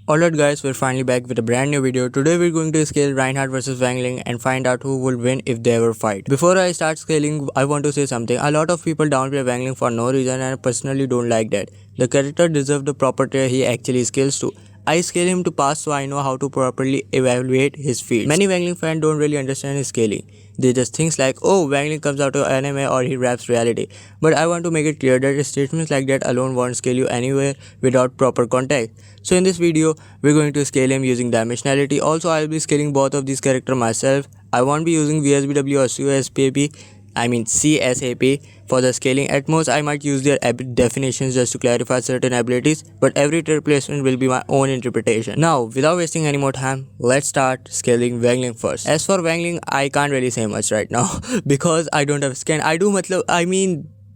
Alright guys, we're finally back with a brand new video. Today we're going to scale Reinhard versus Ling and find out who will win if they ever fight. Before I start scaling, I want to say something. A lot of people downplay Ling for no reason and I personally don't like that. The character deserves the proper tier he actually scales to. I scale him to pass so I know how to properly evaluate his feats. Many Ling fans don't really understand his scaling. They just think like, oh, Ling comes out of anime or he raps reality. But I want to make it clear that statements like that alone won't scale you anywhere without proper context. So in this video, we're going to scale him using dimensionality. Also, I'll be scaling both of these characters myself. I won't be using VSBW or CSAP for the scaling. At most, I might use their definitions just to clarify certain abilities, but every tier placement will be my own interpretation. Now, without wasting any more time, let's start scaling Ling first. As for Ling, I can't really say much right now because I don't have scan.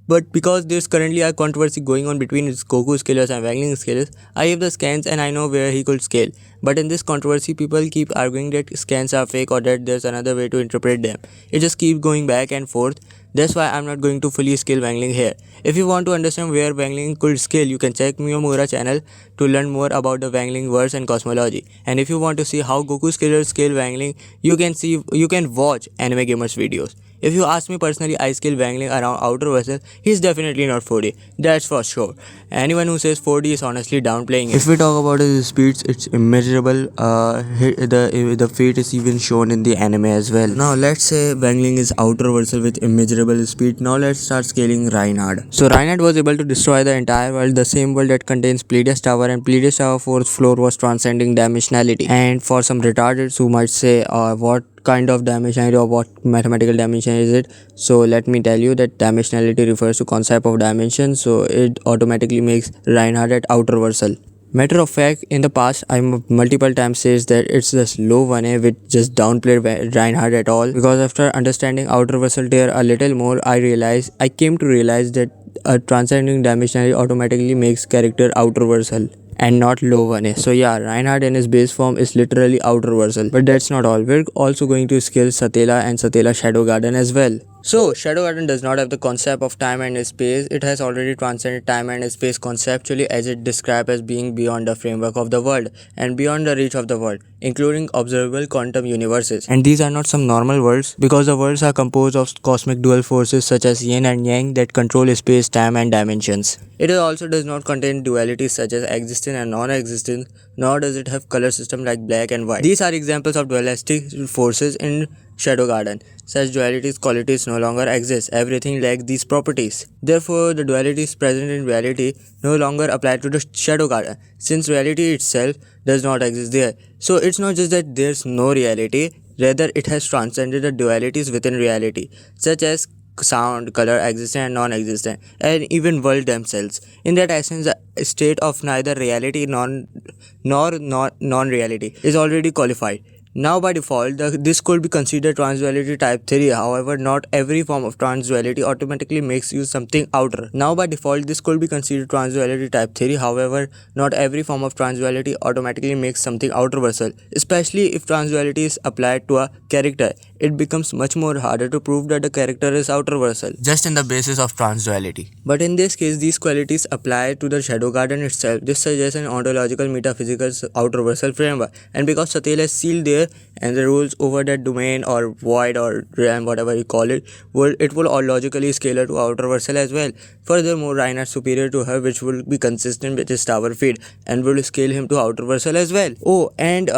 But because there's currently a controversy going on between his Goku scalers and Ling scalers, I have the scans and I know where he could scale. But in this controversy, people keep arguing that scans are fake or that there's another way to interpret them. It just keeps going back and forth. That's why I'm not going to fully scale Ling here. If you want to understand where Ling could scale, you can check Miyamura channel to learn more about the Ling verse and cosmology. And if you want to see how Goku scalers scale Ling, you can watch Anime Gamers videos. If you ask me personally, I scale Ling around outer vessel. He's definitely not 4D, that's for sure. Anyone who says 4D is honestly downplaying it. If we talk about his speeds, it's immeasurable. The feat is even shown in the anime as well. Now let's say Ling is outer vessel with immeasurable speed. Now let's start scaling Reinhard. So Reinhard was able to destroy the entire world, the same world that contains Pleiades Tower, and Pleiades Tower 4th floor was transcending dimensionality. And for some retardeds who might say, what kind of dimensionality or what mathematical dimension is it? So let me tell you that dimensionality refers to concept of dimension, so it automatically makes Reinhard at outer vessel. Matter of fact, in the past, I multiple times says that it's just low 1A which just downplayed Reinhard at all, because after understanding outer vessel tier a little more, I came to realize that a transcending dimensionality automatically makes character outer vessel and not low 1A. So yeah, Reinhard in his base form is literally outer vessel. But that's not all. We're also going to scale Satela and Satela Shadow Garden as well. So, Shadow Garden does not have the concept of time and space. It has already transcended time and space conceptually, as it described as being beyond the framework of the world and beyond the reach of the world, including observable quantum universes. And these are not some normal worlds, because the worlds are composed of cosmic dual forces such as yin and yang that control space, time and dimensions. It also does not contain dualities such as existent and non-existent, nor does it have color system like black and white. These are examples of dualistic forces in Shadow Garden. Such dualities qualities no longer exist. Everything lacks these properties. Therefore, the dualities present in reality no longer apply to the Shadow Garden, since reality itself does not exist there. So it's not just that there's no reality, rather it has transcended the dualities within reality, such as sound, color, existent and non-existent, and even world themselves. In that essence, the state of neither reality nor non-reality is already qualified. Now by default, this could be considered transduality type 3, however not every form of transduality automatically makes you something outer. Now by default, this could be considered transduality type 3, however not every form of transduality automatically makes something outer vessel. Especially if transduality is applied to a character, it becomes much more harder to prove that the character is outer vessel, just in the basis of transduality. But in this case, these qualities apply to the Shadow Garden itself. This suggests an ontological metaphysical outer vessel framework, and because Satela is sealed there, and the rules over that domain or void or realm, whatever you call it will all logically scale to outer vessel as well. Furthermore, Reinhard superior to her, which will be consistent with his tower feed and will scale him to outer vessel as well. Oh, and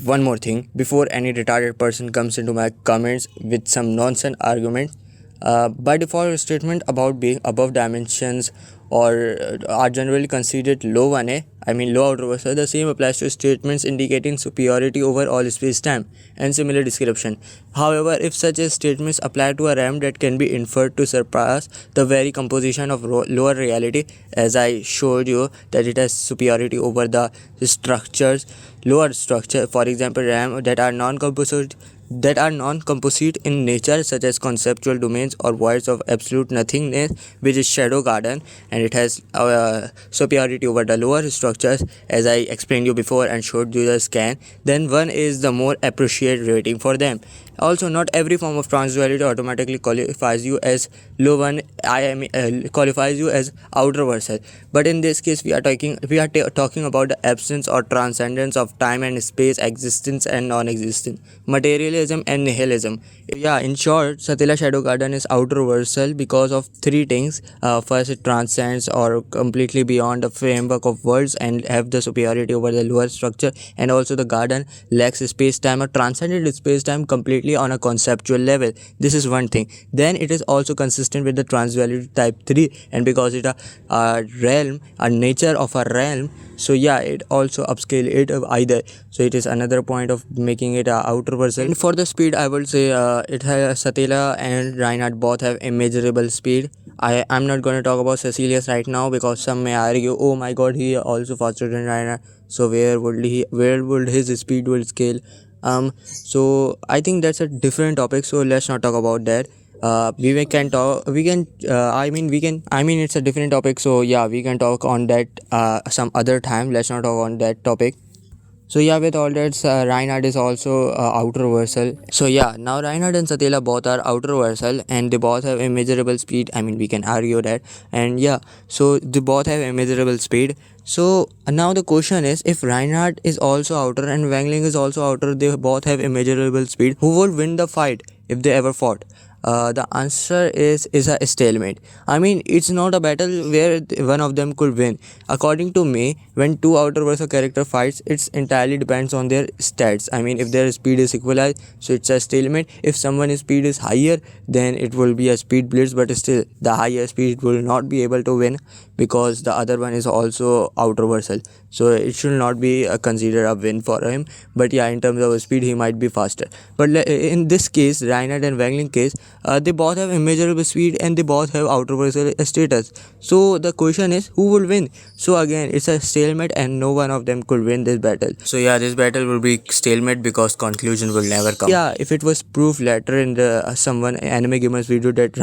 one more thing, before any retarded person comes into my comments with some nonsense arguments, by default, statement about being above dimensions or are generally considered low 1A, low outer vessel. The same applies to statements indicating superiority over all space-time and similar description. However, if such as statements apply to a realm that can be inferred to surpass the very composition of lower reality, as I showed you that it has superiority over the structures, lower structure, for example realm that are non-composite, that are non-composite in nature, such as conceptual domains or voids of absolute nothingness, which is shadow garden, and it has superiority over the lower structures, as I explained you before and showed you the scan. Then 1 is the more appreciate rating for them. Also, not every form of transduality automatically qualifies you as low one. Qualifies you as outer versal. But in this case, we are talking about the absence or transcendence of time and space, existence and non-existence, materialism and nihilism. Yeah, in short, Satila Shadow Garden is outer versal because of three things. First, it transcends or completely beyond the framework of worlds and have the superiority over the lower structure, and also the garden lacks space-time or transcended space-time completely on a conceptual level. This is one thing. Then it is also consistent with the transduality type 3, and because it a realm, a nature of a realm, so yeah, it also upscale it either. So it is another point of making it a outer versal. And for the speed, I would say it has Satila and Reinhard both have immeasurable speed. I'm not going to talk about Cecilius right now because some may argue, oh my god, he also faster than Reinhard, so where would his speed will scale. So I think that's a different topic, so let's not talk about that. We can talk, we can I mean it's a different topic, so yeah, we can talk on that some other time. Let's not talk on that topic. So yeah, with all that, Reinhard is also outer versal. So yeah, now Reinhard and Satila both are outer versal, and they both have immeasurable speed. I mean, we can argue that. And yeah, so they both have immeasurable speed. So now the question is, if Reinhard is also outer and Wang Ling is also outer, they both have immeasurable speed, who would win the fight if they ever fought? The answer is a stalemate. I mean, it's not a battle where one of them could win. According to me, when two outer versal character fights, it entirely depends on their stats. I mean, if their speed is equalized, so it's a stalemate. If someone's speed is higher, then it will be a speed blitz, but still the higher speed will not be able to win because the other one is also outer versal. So it should not be considered a win for him. But yeah, in terms of speed, he might be faster. But in this case, Reinhard and Wang Ling case, they both have immeasurable speed and they both have outer versal status. So the question is, who will win? So again, it's a stalemate and no one of them could win this battle. So yeah, this battle will be stalemate because conclusion will never come. Yeah, if it was proved later in the someone anime gamers video that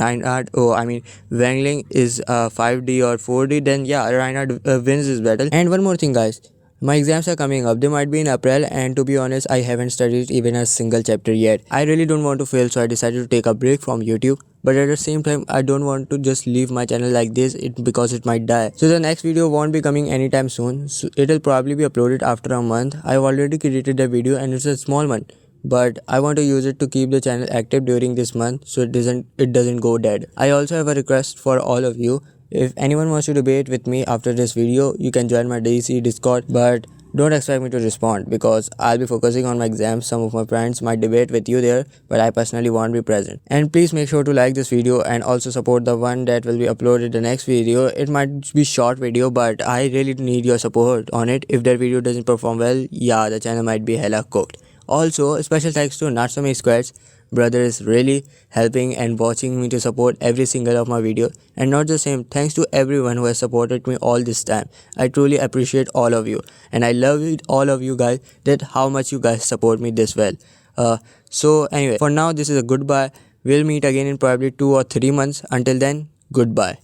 Wang Ling is 5D or 4D, then yeah, Reinhard wins this battle. And one more thing, guys. My exams are coming up. They might be in April, and to be honest, I haven't studied even a single chapter yet. I really don't want to fail, so I decided to take a break from YouTube. But at the same time, I don't want to just leave my channel like this because it might die. So the next video won't be coming anytime soon. So it'll probably be uploaded after a month. I've already created the video and it's a small one, but I want to use it to keep the channel active during this month so it doesn't go dead. I also have a request for all of you. If anyone wants to debate with me after this video, you can join my DC Discord, but don't expect me to respond because I'll be focusing on my exams. Some of my friends might debate with you there, but I personally won't be present. And please make sure to like this video and also support the one that will be uploaded the next video. It might be short video, but I really need your support on it. If that video doesn't perform well, yeah, the channel might be hella cooked. Also, special thanks to Natsumi Squares. Brother is really helping and watching me to support every single of my video. And not the same, thanks to everyone who has supported me all this time. I truly appreciate all of you, and I love it, all of you guys, that how much you guys support me this well. So anyway, for now this is a goodbye. We'll meet again in probably 2 or 3 months. Until then, goodbye.